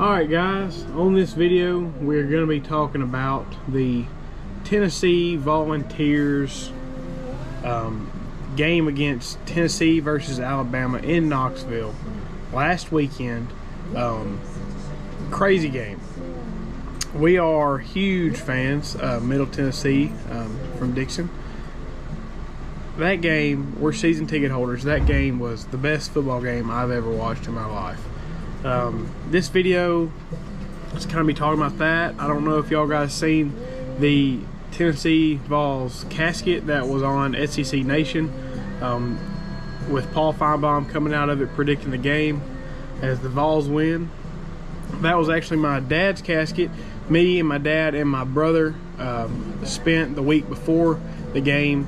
Alright guys, on this video we're going to be talking about the Tennessee Volunteers game against Tennessee versus Alabama in Knoxville last weekend. Crazy game. We are huge fans of Middle Tennessee from Dixon. That game, we're season ticket holders. That game was the best football game I've ever watched in my life. This video is kind of be talking about that. I don't know if y'all guys seen the Tennessee VOLS Casket that was on SEC Nation with Paul Feinbaum coming out of it predicting the game as the Vols win. That was actually my dad's casket. Me and my dad and my brother spent the week before the game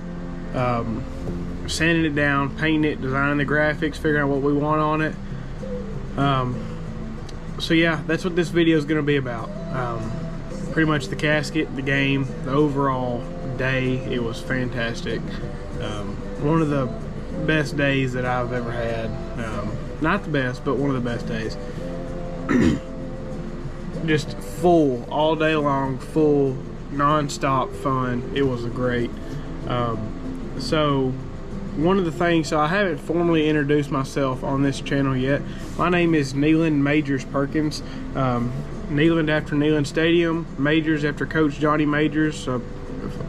sanding it down, painting it, designing the graphics, figuring out what we want on it. So yeah, that's what this video is going to be about. Pretty much the casket, the game, the overall day. It was fantastic. One of the best days that I've ever had. Not the best, but one of the best days. Just full all day long, full non-stop fun. It was great. So one of the things, so I haven't formally introduced myself on this channel yet. My name is Neyland Majors Perkins. Neyland after Neyland Stadium, Majors after Coach Johnny Majors, an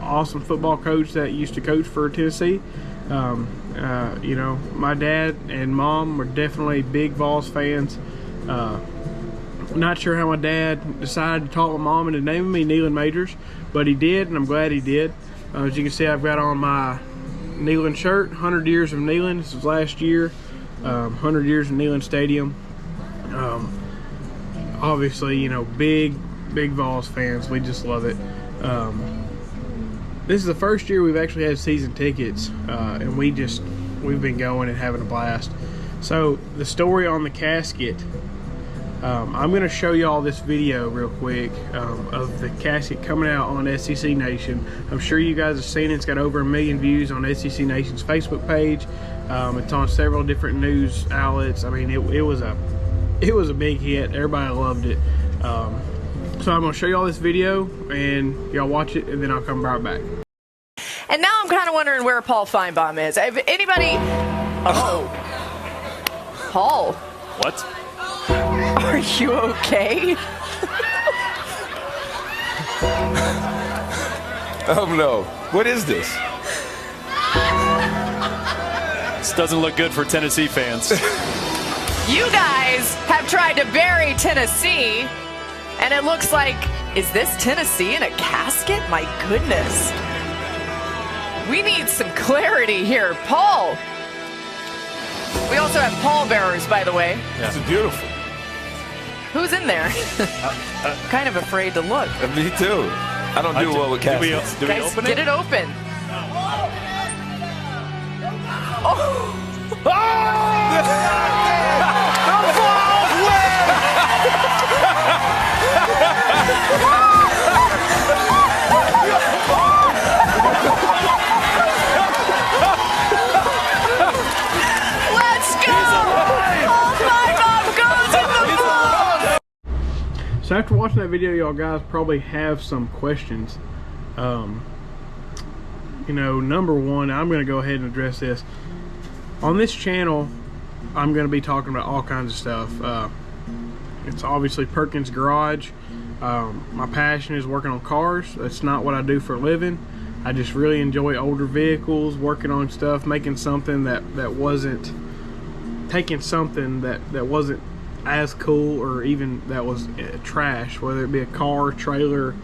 awesome football coach that used to coach for Tennessee. You know, my dad and mom were definitely big Vols fans. Not sure how my dad decided to talk my mom into naming me Neyland Majors, but he did, and I'm glad he did. As you can see, I've got on my Neyland shirt, 100 years of Neyland. This was last year, 100 years of Neyland Stadium. Obviously, you know, big Vols fans. We just love it. This is the first year we've actually had season tickets, and we've been going and having a blast. So the story on the casket, I'm going to show y'all this video real quick of the casket coming out on SEC Nation. I'm sure you guys have seen it. It's got over 1 million views on SEC Nation's Facebook page. It's on several different news outlets. I mean, it was a big hit. Everybody loved it. So I'm going to show y'all this video, and y'all watch it, and then I'll come right back. And now I'm kind of wondering where Paul Feinbaum is. If anybody... Oh. Paul. What? Are you okay? Oh no, what is this? This doesn't look good for Tennessee fans. You guys have tried to bury Tennessee, and it looks like, is this Tennessee in a casket? My goodness. We need some clarity here. Paul. We also have pallbearers, by the way. Yeah. This is beautiful. Who's in there? Kind of afraid to look. Me too. I don't do well with caskets. Do we Guys, open get it? it open. Oh! So after watching that video, y'all guys probably have some questions. You know, number one, I'm going to go ahead and address this. On this channel, I'm going to be talking about all kinds of stuff. It's obviously Perkins Garage. My passion is working on cars. That's not what I do for a living. I just really enjoy older vehicles, working on stuff, making something that wasn't, taking something that wasn't as cool, or even that was trash, whether it be a car, trailer,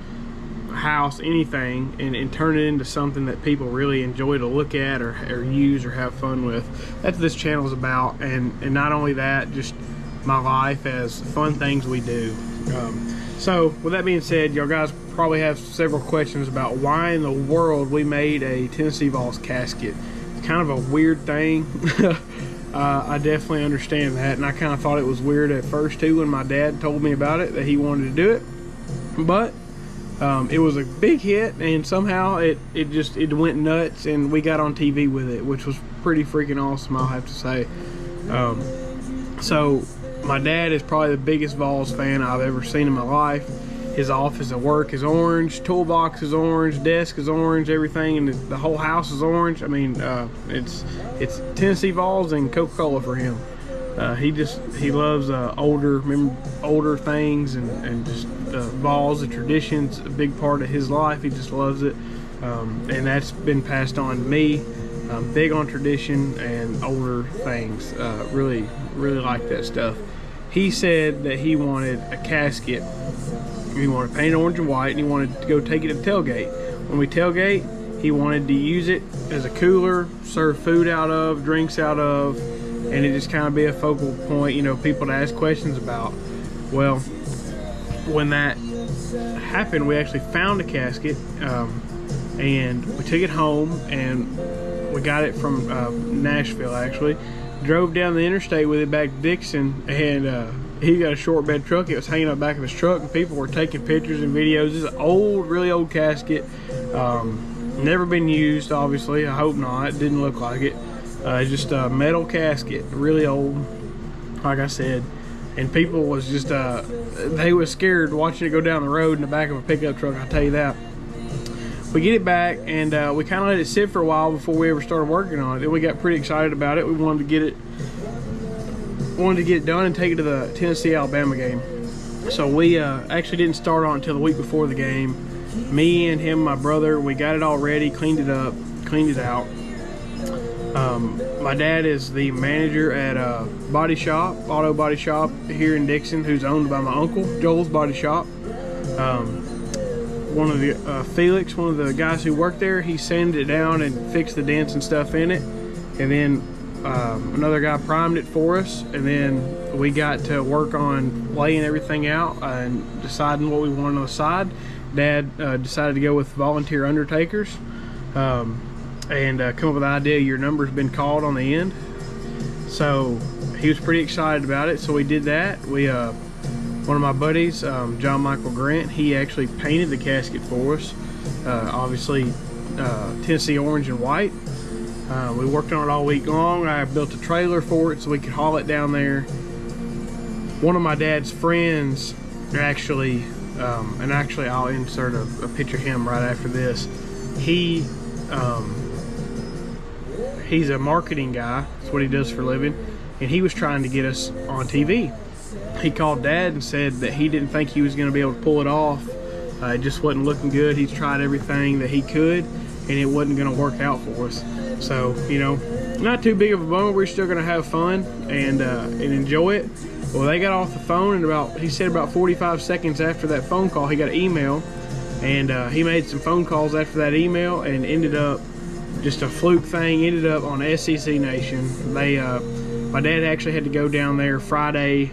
house, anything, and turn it into something that people really enjoy to look at or use or have fun with. That's what this channel is about. And not only that, just my life as fun things we do. So with that being said, y'all guys probably have several questions about why in the world we made a Tennessee Vols casket. It's kind of a weird thing. I definitely understand that, and I kind of thought it was weird at first too when my dad told me about it, that he wanted to do it. But it was a big hit, and somehow it went nuts, and we got on TV with it, which was pretty freaking awesome, I'll have to say. So My dad is probably the biggest VOLS fan I've ever seen in my life. His office at work is orange, toolbox is orange, desk is orange, everything, and the whole house is orange. I mean, it's Tennessee VOLS and Coca-Cola for him. He loves older things and just VOLS, the traditions, a big part of his life. He just loves it, and that's been passed on to me. I'm big on tradition and older things. Really like that stuff. He said that he wanted a casket. He wanted painted orange and white, and he wanted to go take it to the tailgate. When we tailgate, he wanted to use it as a cooler, serve food out of, drinks out of, and it just kind of be a focal point, you know, people to ask questions about. Well, when that happened, we actually found a casket, and we took it home, and we got it from Nashville, actually. Drove down the interstate with it back to Dixon, and he got a short bed truck. It was hanging up back of his truck, and people were taking pictures and videos. This is an old, really old casket. Never been used, obviously. I hope not. It didn't look like it. Just a metal casket, really old, like I said. And people was just, they was scared watching it go down the road in the back of a pickup truck, I'll tell you that. We get it back, and we kind of let it sit for a while before we ever started working on it. Then we got pretty excited about it. We wanted to get it done and take it to the Tennessee-Alabama game. So we actually didn't start on it until the week before the game. Me and him, my brother, we got it all ready, cleaned it up, cleaned it out. My dad is the manager at a body shop, auto body shop here in Dixon, who's owned by my uncle, Joel's Body Shop. One of the Felix, one of the guys who worked there, he sanded it down and fixed the dents and stuff in it, and then another guy primed it for us, and then we got to work on laying everything out and deciding what we wanted on the side. Dad decided to go with volunteer undertakers, and come up with the idea your number's been called on the end. So he was pretty excited about it, so we did that. We one of my buddies, John Michael Grant, he actually painted the casket for us. Obviously Tennessee orange and white. We worked on it all week long. I built a trailer for it so we could haul it down there. One of my dad's friends actually, and actually I'll insert a picture of him right after this. He's a marketing guy. That's what he does for a living. And he was trying to get us on TV. He called Dad and said that he didn't think he was going to be able to pull it off. It just wasn't looking good. He's tried everything that he could, and it wasn't going to work out for us. So, you know, not too big of a bummer. We're still going to have fun and enjoy it. Well, they got off the phone, and he said about 45 seconds after that phone call, he got an email, and he made some phone calls after that email, and ended up just a fluke thing. Ended up on SEC Nation. My dad actually had to go down there Friday.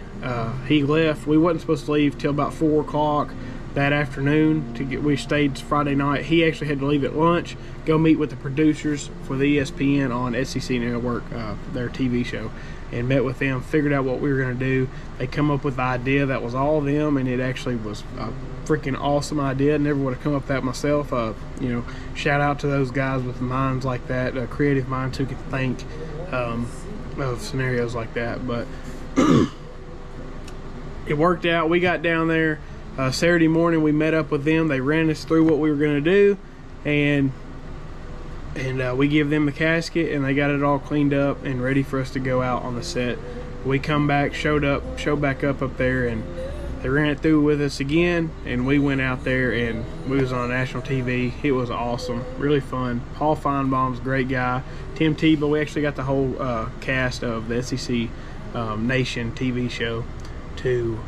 He left. We wasn't supposed to leave till about 4 o'clock that afternoon. We stayed Friday night. He actually had to leave at lunch, go meet with the producers for the ESPN on SEC Network, their TV show, and met with them, figured out what we were going to do. They come up with the idea that was all them, and it actually was a freaking awesome idea. Never would have come up with that myself. You know, shout out to those guys with minds like that, creative minds who can think of scenarios like that. But it worked out. We got down there Saturday morning. We met up with them. They ran us through what we were going to do, and we give them the casket, and they got it all cleaned up and ready for us to go out on the set. We come back, showed back up there, and they ran it through with us again, and we went out there and we was on national TV. It was awesome, really fun. Paul Feinbaum's a great guy. Tim Tebow, we actually got the whole cast of the SEC Nation TV show to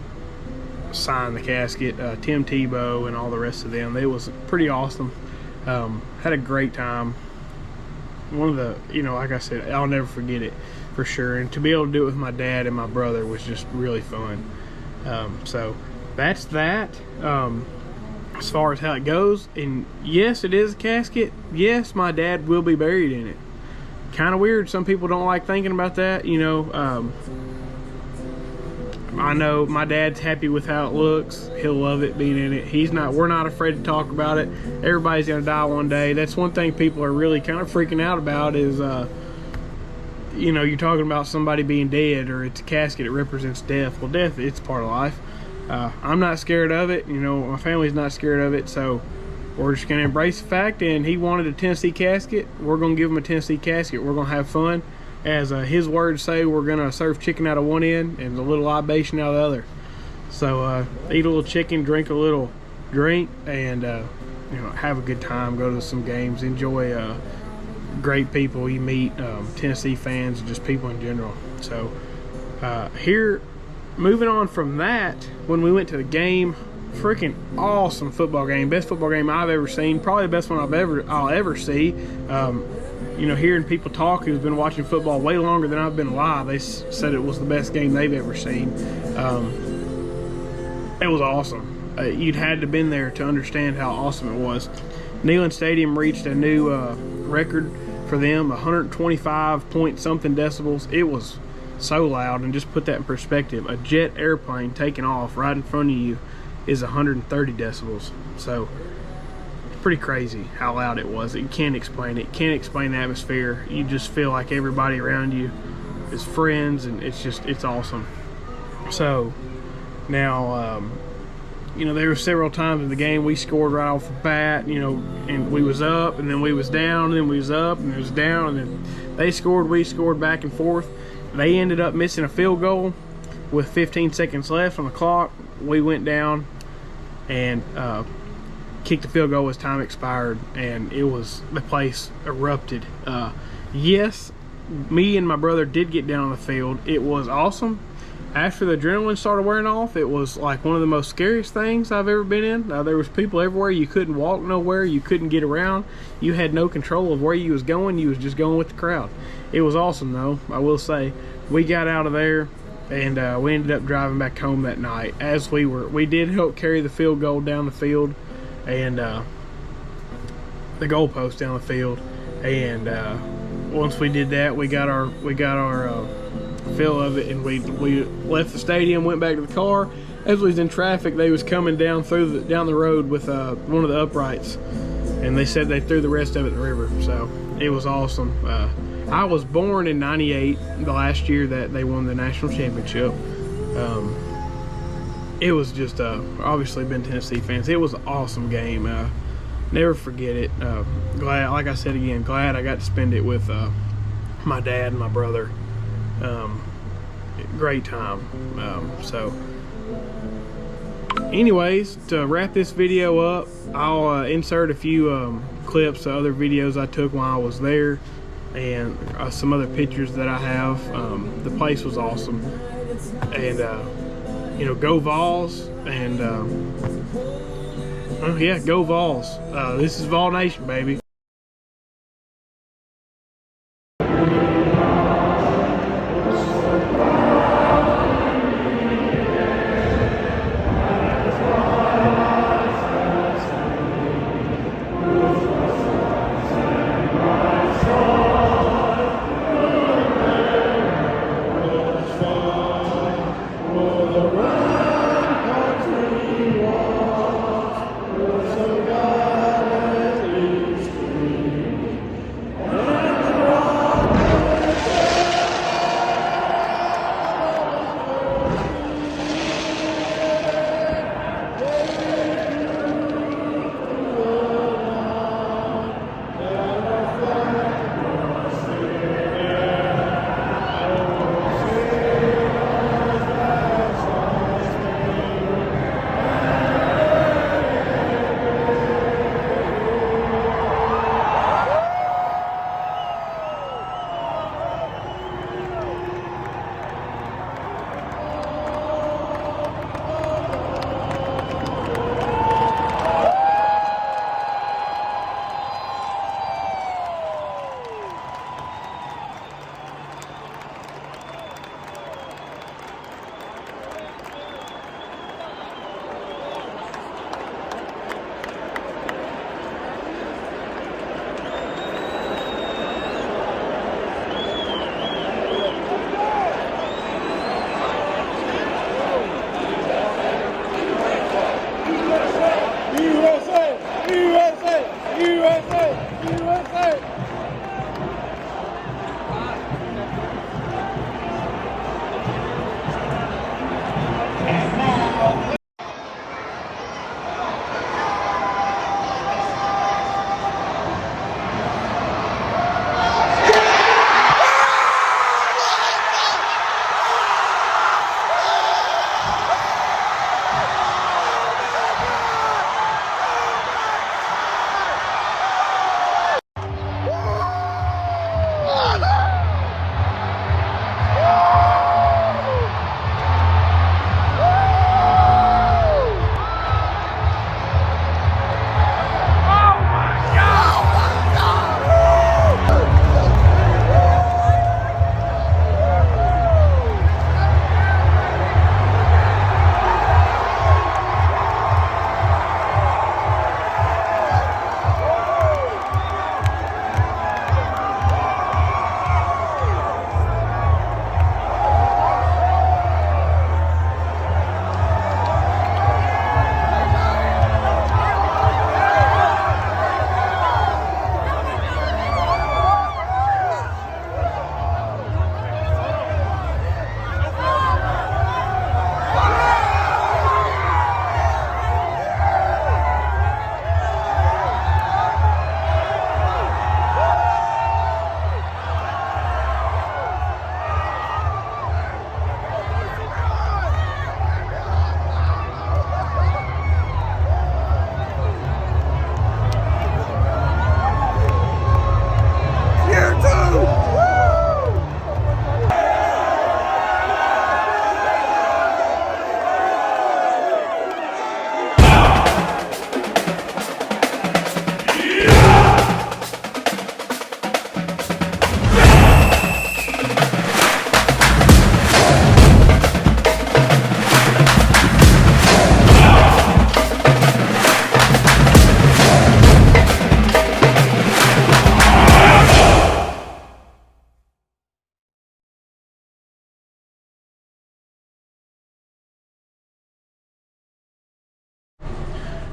sign the casket. Tim Tebow and all the rest of them. It was pretty awesome. Had a great time. One of the, you know, like I said, I'll never forget it for sure. And to be able to do it with my dad and my brother was just really fun. So that's that. As far as how it goes, and yes, it is a casket. Yes, my dad will be buried in it. Kind of weird. Some people don't like thinking about that, you know. I know my dad's happy with how it looks. He'll love it being in it. We're not afraid to talk about it. Everybody's gonna die one day. That's one thing people are really kind of freaking out about is, you know, you're talking about somebody being dead, or it's a casket, it represents death. Well, death, it's part of life. I'm not scared of it. You know, my family's not scared of it, so we're just gonna embrace the fact. And he wanted a Tennessee casket. We're gonna give him a Tennessee casket. We're gonna have fun. As his words say, we're gonna serve chicken out of one end and a little libation out of the other. So eat a little chicken, drink a little drink, and you know, have a good time. Go to some games, enjoy great people you meet, Tennessee fans, and just people in general. So here, moving on from that, when we went to the game, freaking awesome football game, best football game I've ever seen, probably the best one I'll ever see. You know, hearing people talk who's been watching football way longer than I've been alive, they said it was the best game they've ever seen. It was awesome. You'd had to have been there to understand how awesome it was. Neyland Stadium reached a new record for them, 125 point something decibels. It was so loud, and just put that in perspective, a jet airplane taking off right in front of you is 130 decibels. So it's pretty crazy how loud it was. You can't explain it. You can't explain the atmosphere. You just feel like everybody around you is friends, and it's awesome. So now you know, there were several times in the game we scored right off the bat, you know, and we was up, and then we was down, and then we was up, and it was down, and then they scored, we scored, back and forth. They ended up missing a field goal with 15 seconds left on the clock. We went down and kicked the field goal as time expired, and the place erupted. Yes, me and my brother did get down on the field. It was awesome. After the adrenaline started wearing off, it was like one of the most scariest things I've ever been in. There was people everywhere. You couldn't walk nowhere. You couldn't get around. You had no control of where you was going. You was just going with the crowd. It was awesome, though, I will say. We got out of there, and we ended up driving back home that night. As we did help carry the field goal down the field, and the goalpost down the field. And once we did that, we got our fill of it, and we left the stadium, went back to the car. As we was in traffic, they was coming down down the road with one of the uprights, and they said they threw the rest of it in the river. So it was awesome. I was born in '98, the last year that they won the national championship. It was just obviously been Tennessee fans. It was an awesome game. Never forget it. Glad, like I said again, glad I got to spend it with my dad and my brother. Great time. So anyways, to wrap this video up, I'll insert a few clips of other videos I took while I was there, and some other pictures that I have. The place was awesome, and you know, go Vols, and yeah, go Vols. This is Vol Nation, baby.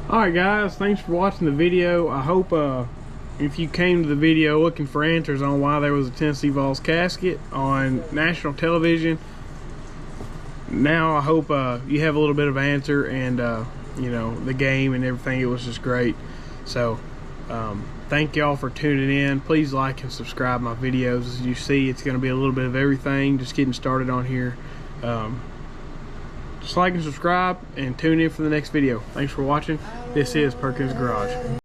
Alright guys, thanks for watching the video. I hope if you came to the video looking for answers on why there was a Tennessee VOLS casket on national television, now I hope you have a little bit of answer, and you know, the game and everything, it was just great. So thank y'all for tuning in. Please like and subscribe my videos. As you see, it's going to be a little bit of everything, just getting started on here. Just like and subscribe and tune in for the next video. Thanks for watching. This is Perkins Garage.